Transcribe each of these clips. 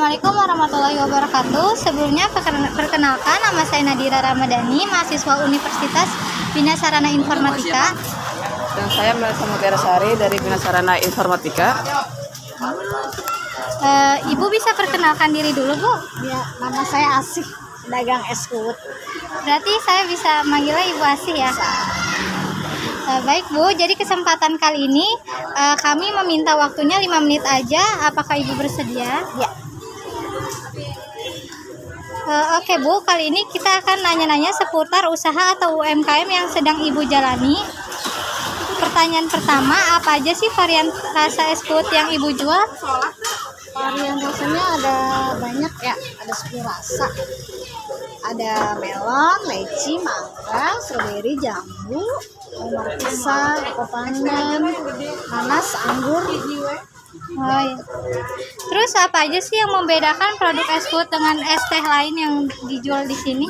Assalamualaikum warahmatullahi wabarakatuh. Sebelumnya perkenalkan, nama saya Nadira Ramadhani, mahasiswa Universitas Bina Sarana Informatika. Dan saya Melisa Mutiara Sari dari Bina Sarana Informatika. Ibu bisa perkenalkan diri dulu, Bu? Ya, nama saya Asih, dagang es kuut. Berarti saya bisa manggilnya Ibu Asih ya? Baik Bu, jadi kesempatan kali ini kami meminta waktunya 5 menit aja. Apakah Ibu bersedia? Ya. Oke Bu, kali ini kita akan nanya-nanya seputar usaha atau UMKM yang sedang Ibu jalani. Pertanyaan pertama, apa aja sih varian rasa es kuut yang Ibu jual? Varian rasanya ada banyak ya, ada 10 rasa. Ada melon, leci, mangga, stroberi, jambu, markisa, kopandan, nanas, anggur. Oh, iya. Terus apa aja sih yang membedakan produk es kuut dengan es teh lain yang dijual di sini?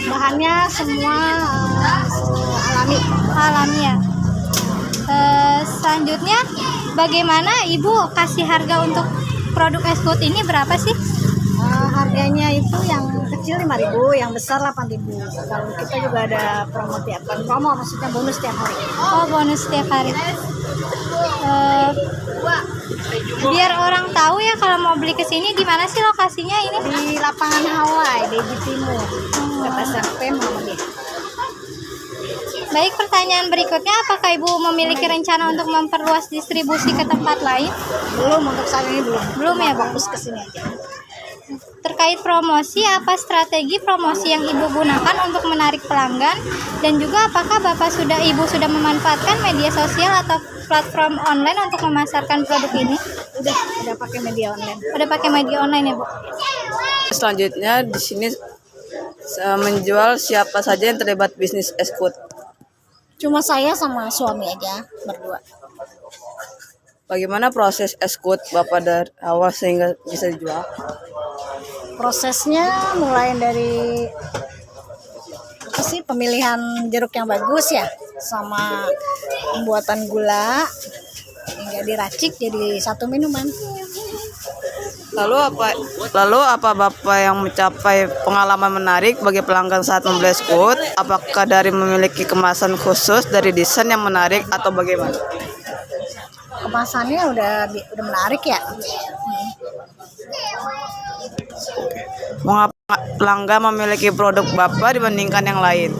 Bahannya semua alami. Alami ya. Selanjutnya, bagaimana Ibu kasih harga untuk produk es kuut ini berapa sih? Harganya itu yang kecil 5.000, yang besar 8.000. Kalau kita juga ada promo maksudnya bonus tiap hari. Oh, bonus setiap hari. Biar orang tahu ya kalau mau beli ke sini, di mana sih lokasinya ini? Di lapangan Hawaii, di Timur, dekat SMP Muhammadiyah. Baik, pertanyaan berikutnya, apakah Ibu memiliki rencana untuk memperluas distribusi ke tempat lain? Belum, untuk saat ini belum. Belum ya, Bu? Fokus ke sini aja. Terkait promosi, apa strategi promosi yang Ibu gunakan untuk menarik pelanggan? Dan juga apakah Ibu sudah memanfaatkan media sosial atau platform online untuk memasarkan produk ini? Udah pakai media online. Udah pakai media online ya, Bu? Selanjutnya di sini menjual siapa saja yang terlibat bisnis es kuut. Cuma saya sama suami aja berdua. Bagaimana proses es kuut Bapak dari awal sehingga bisa dijual? Prosesnya mulai dari pemilihan jeruk yang bagus ya, sama pembuatan gula hingga diracik jadi satu minuman. Lalu apa Bapak yang mencapai pengalaman menarik bagi pelanggan saat membeli es kuut? Apakah dari memiliki kemasan khusus, dari desain yang menarik, atau bagaimana? Kemasannya udah menarik ya. Mengapa pelanggan memiliki produk Bapak dibandingkan yang lain?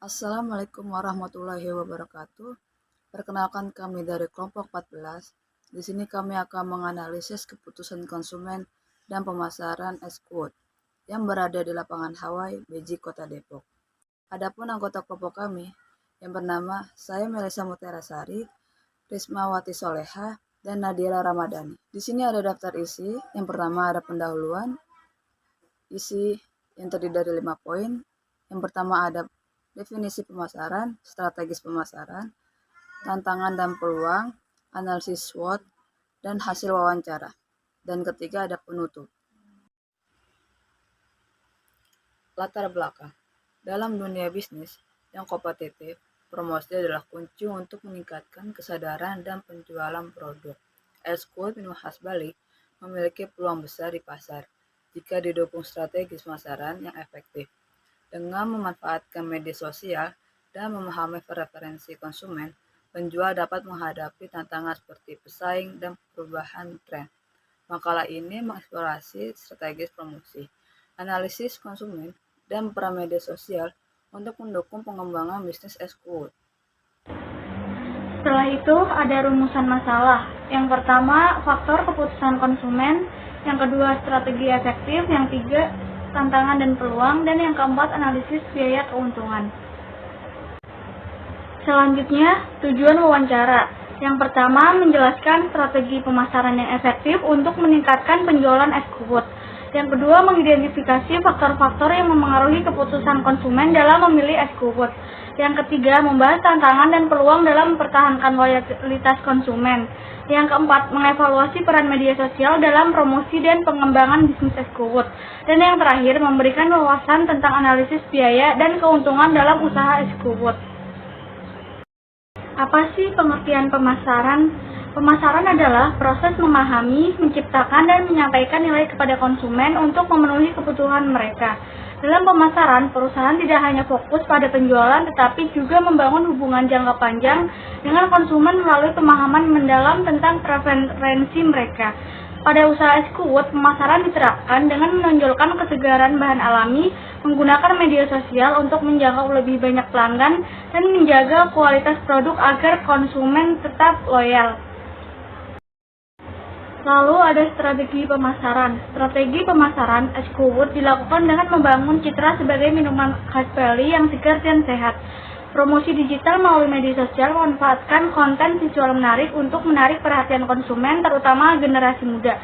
Assalamualaikum warahmatullahi wabarakatuh. Perkenalkan, kami dari kelompok 14. Di sini kami akan menganalisis keputusan konsumen dan pemasaran es kuut yang berada di lapangan Hawaii, Beji, Kota Depok. Adapun anggota kelompok kami yang bernama saya Melisa Mutiara Sari, Rismawati Soleha, dan Nadira Ramadhani. Di sini ada daftar isi. Yang pertama ada pendahuluan, isi yang terdiri dari 5 poin. Yang pertama ada definisi pemasaran, strategis pemasaran, tantangan dan peluang, analisis SWOT, dan hasil wawancara. Dan ketiga ada penutup. Latar belakang. Dalam dunia bisnis yang kompetitif, promosi adalah kunci untuk meningkatkan kesadaran dan penjualan produk. Es kuut minum khas Bali memiliki peluang besar di pasar jika didukung strategis pemasaran yang efektif. Dengan memanfaatkan media sosial dan memahami preferensi konsumen, penjual dapat menghadapi tantangan seperti pesaing dan perubahan tren. Makalah ini mengeksplorasi strategis promosi, analisis konsumen, dan peran media sosial untuk mendukung pengembangan bisnis es kuut. Setelah itu ada rumusan masalah. Yang pertama, faktor keputusan konsumen. Yang kedua, strategi efektif. Yang tiga, tantangan dan peluang, dan yang keempat, analisis biaya keuntungan. Selanjutnya, tujuan wawancara. Yang pertama, menjelaskan strategi pemasaran yang efektif untuk meningkatkan penjualan es kuut. Yang kedua, mengidentifikasi faktor-faktor yang memengaruhi keputusan konsumen dalam memilih es kuut. Yang ketiga, membahas tantangan dan peluang dalam mempertahankan loyalitas konsumen. Yang keempat, mengevaluasi peran media sosial dalam promosi dan pengembangan bisnis Eskowut. Dan yang terakhir, memberikan wawasan tentang analisis biaya dan keuntungan dalam usaha Eskowut. Apa sih pengertian pemasaran? Pemasaran adalah proses memahami, menciptakan, dan menyampaikan nilai kepada konsumen untuk memenuhi kebutuhan mereka. Dalam pemasaran, perusahaan tidak hanya fokus pada penjualan, tetapi juga membangun hubungan jangka panjang dengan konsumen melalui pemahaman mendalam tentang preferensi mereka. Pada usaha Eskowut, pemasaran diterapkan dengan menonjolkan kesegaran bahan alami, menggunakan media sosial untuk menjangkau lebih banyak pelanggan, dan menjaga kualitas produk agar konsumen tetap loyal. Lalu ada strategi pemasaran. Strategi pemasaran Eskowut dilakukan dengan membangun citra sebagai minuman khas Bali yang segar dan sehat. Promosi digital melalui media sosial memanfaatkan konten visual menarik untuk menarik perhatian konsumen, terutama generasi muda.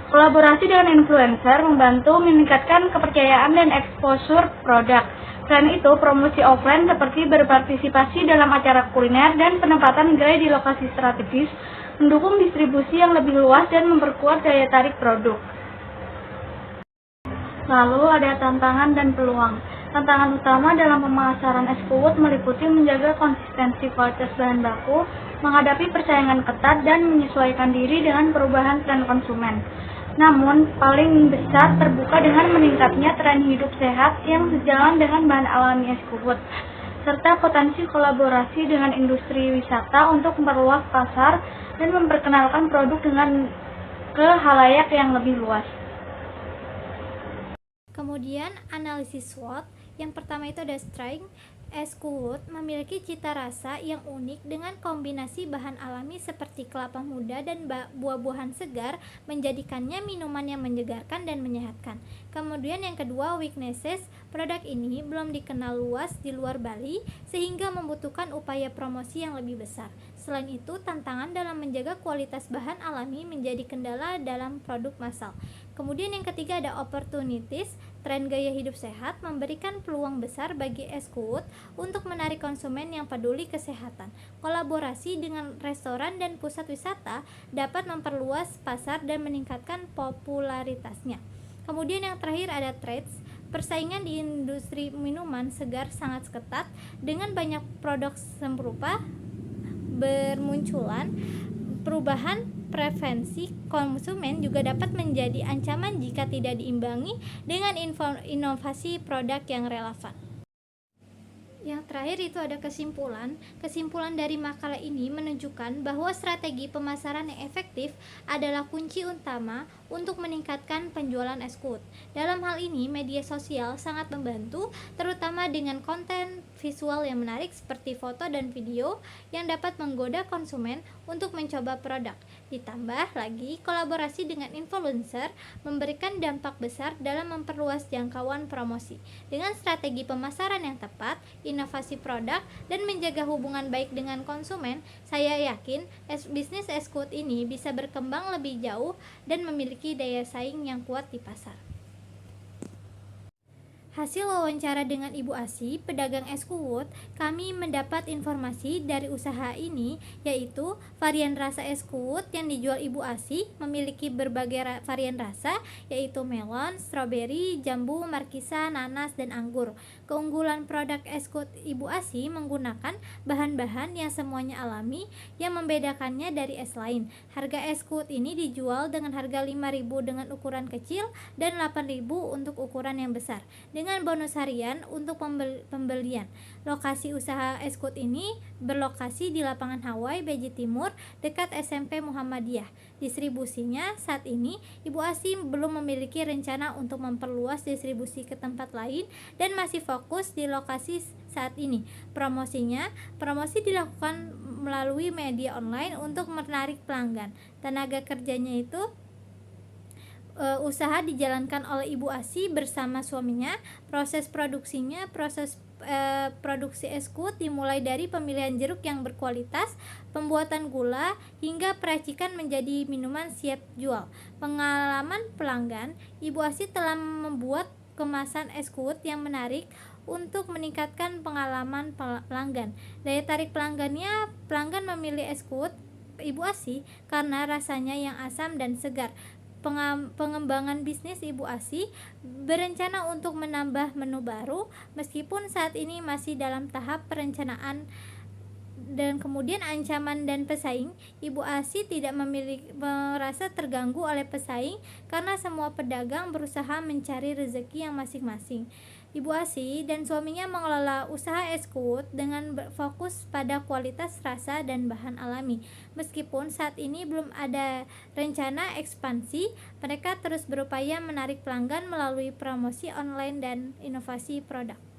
Kolaborasi dengan influencer membantu meningkatkan kepercayaan dan exposure produk. Selain itu, promosi offline seperti berpartisipasi dalam acara kuliner dan penempatan gerai di lokasi strategis mendukung distribusi yang lebih luas dan memperkuat daya tarik produk. Lalu ada tantangan dan peluang. Tantangan utama dalam pemasaran Eskowut meliputi menjaga konsistensi kualitas bahan baku, menghadapi persaingan ketat, dan menyesuaikan diri dengan perubahan tren konsumen. Namun, paling besar terbuka dengan meningkatnya tren hidup sehat yang sejalan dengan bahan alami Eskowut, serta potensi kolaborasi dengan industri wisata untuk memperluas pasar dan memperkenalkan produk ke halayak yang lebih luas. Kemudian analisis SWOT. Yang pertama itu ada strength. Eskowut memiliki cita rasa yang unik dengan kombinasi bahan alami seperti kelapa muda dan buah-buahan segar, menjadikannya minuman yang menyegarkan dan menyehatkan. Kemudian yang kedua, weaknesses. Produk ini belum dikenal luas di luar Bali sehingga membutuhkan upaya promosi yang lebih besar. Selain itu, tantangan dalam menjaga kualitas bahan alami menjadi kendala dalam produk massal. Kemudian yang ketiga ada opportunities. Tren gaya hidup sehat memberikan peluang besar bagi Eskowut untuk menarik konsumen yang peduli kesehatan. Kolaborasi dengan restoran dan pusat wisata dapat memperluas pasar dan meningkatkan popularitasnya. Kemudian yang terakhir ada trades. Persaingan di industri minuman segar sangat ketat dengan banyak produk serupa bermunculan. Perubahan preferensi konsumen juga dapat menjadi ancaman jika tidak diimbangi dengan inovasi produk yang relevan. Yang terakhir itu ada kesimpulan. Kesimpulan dari makalah ini menunjukkan bahwa strategi pemasaran yang efektif adalah kunci utama untuk meningkatkan penjualan Eskowut. Dalam hal ini, media sosial sangat membantu, terutama dengan konten visual yang menarik seperti foto dan video yang dapat menggoda konsumen untuk mencoba produk. Ditambah lagi, kolaborasi dengan influencer memberikan dampak besar dalam memperluas jangkauan promosi. Dengan strategi pemasaran yang tepat, inovasi produk, dan menjaga hubungan baik dengan konsumen, saya yakin bisnis Eskowut ini bisa berkembang lebih jauh dan memiliki daya saing yang kuat di pasar. Hasil wawancara dengan Ibu Asi, pedagang Eskowut, kami mendapat informasi dari usaha ini, yaitu varian rasa Eskowut yang dijual Ibu Asi memiliki berbagai varian rasa, yaitu melon, stroberi, jambu, markisa, nanas, dan anggur. Keunggulan produk Eskowut Ibu Asi menggunakan bahan-bahan yang semuanya alami yang membedakannya dari es lain. Harga Eskowut ini dijual dengan harga 5.000 dengan ukuran kecil dan 8.000 untuk ukuran yang besar, dengan bonus harian untuk pembelian. Lokasi usaha Eskowut ini berlokasi di lapangan Hawaii, Beji Timur, dekat SMP Muhammadiyah. Distribusinya saat ini, Ibu Asi belum memiliki rencana untuk memperluas distribusi ke tempat lain dan masih fokus di lokasi saat ini. Promosi dilakukan melalui media online untuk menarik pelanggan. Tenaga kerjanya itu usaha dijalankan oleh Ibu Asi bersama suaminya. Proses produksi Eskowut dimulai dari pemilihan jeruk yang berkualitas, pembuatan gula, hingga peracikan menjadi minuman siap jual. Pengalaman pelanggan, Ibu Asi telah membuat kemasan Eskowut yang menarik untuk meningkatkan pengalaman pelanggan. Daya tarik pelanggannya, pelanggan memilih es kuot Ibu ASI karena rasanya yang asam dan segar. Pengembangan bisnis Ibu ASI berencana untuk menambah menu baru meskipun saat ini masih dalam tahap perencanaan. Dan kemudian ancaman dan pesaing, Ibu ASI tidak merasa terganggu oleh pesaing karena semua pedagang berusaha mencari rezeki yang masing-masing. Ibu ASI dan suaminya mengelola usaha es kuot dengan fokus pada kualitas rasa dan bahan alami. Meskipun saat ini belum ada rencana ekspansi, mereka terus berupaya menarik pelanggan melalui promosi online dan inovasi produk.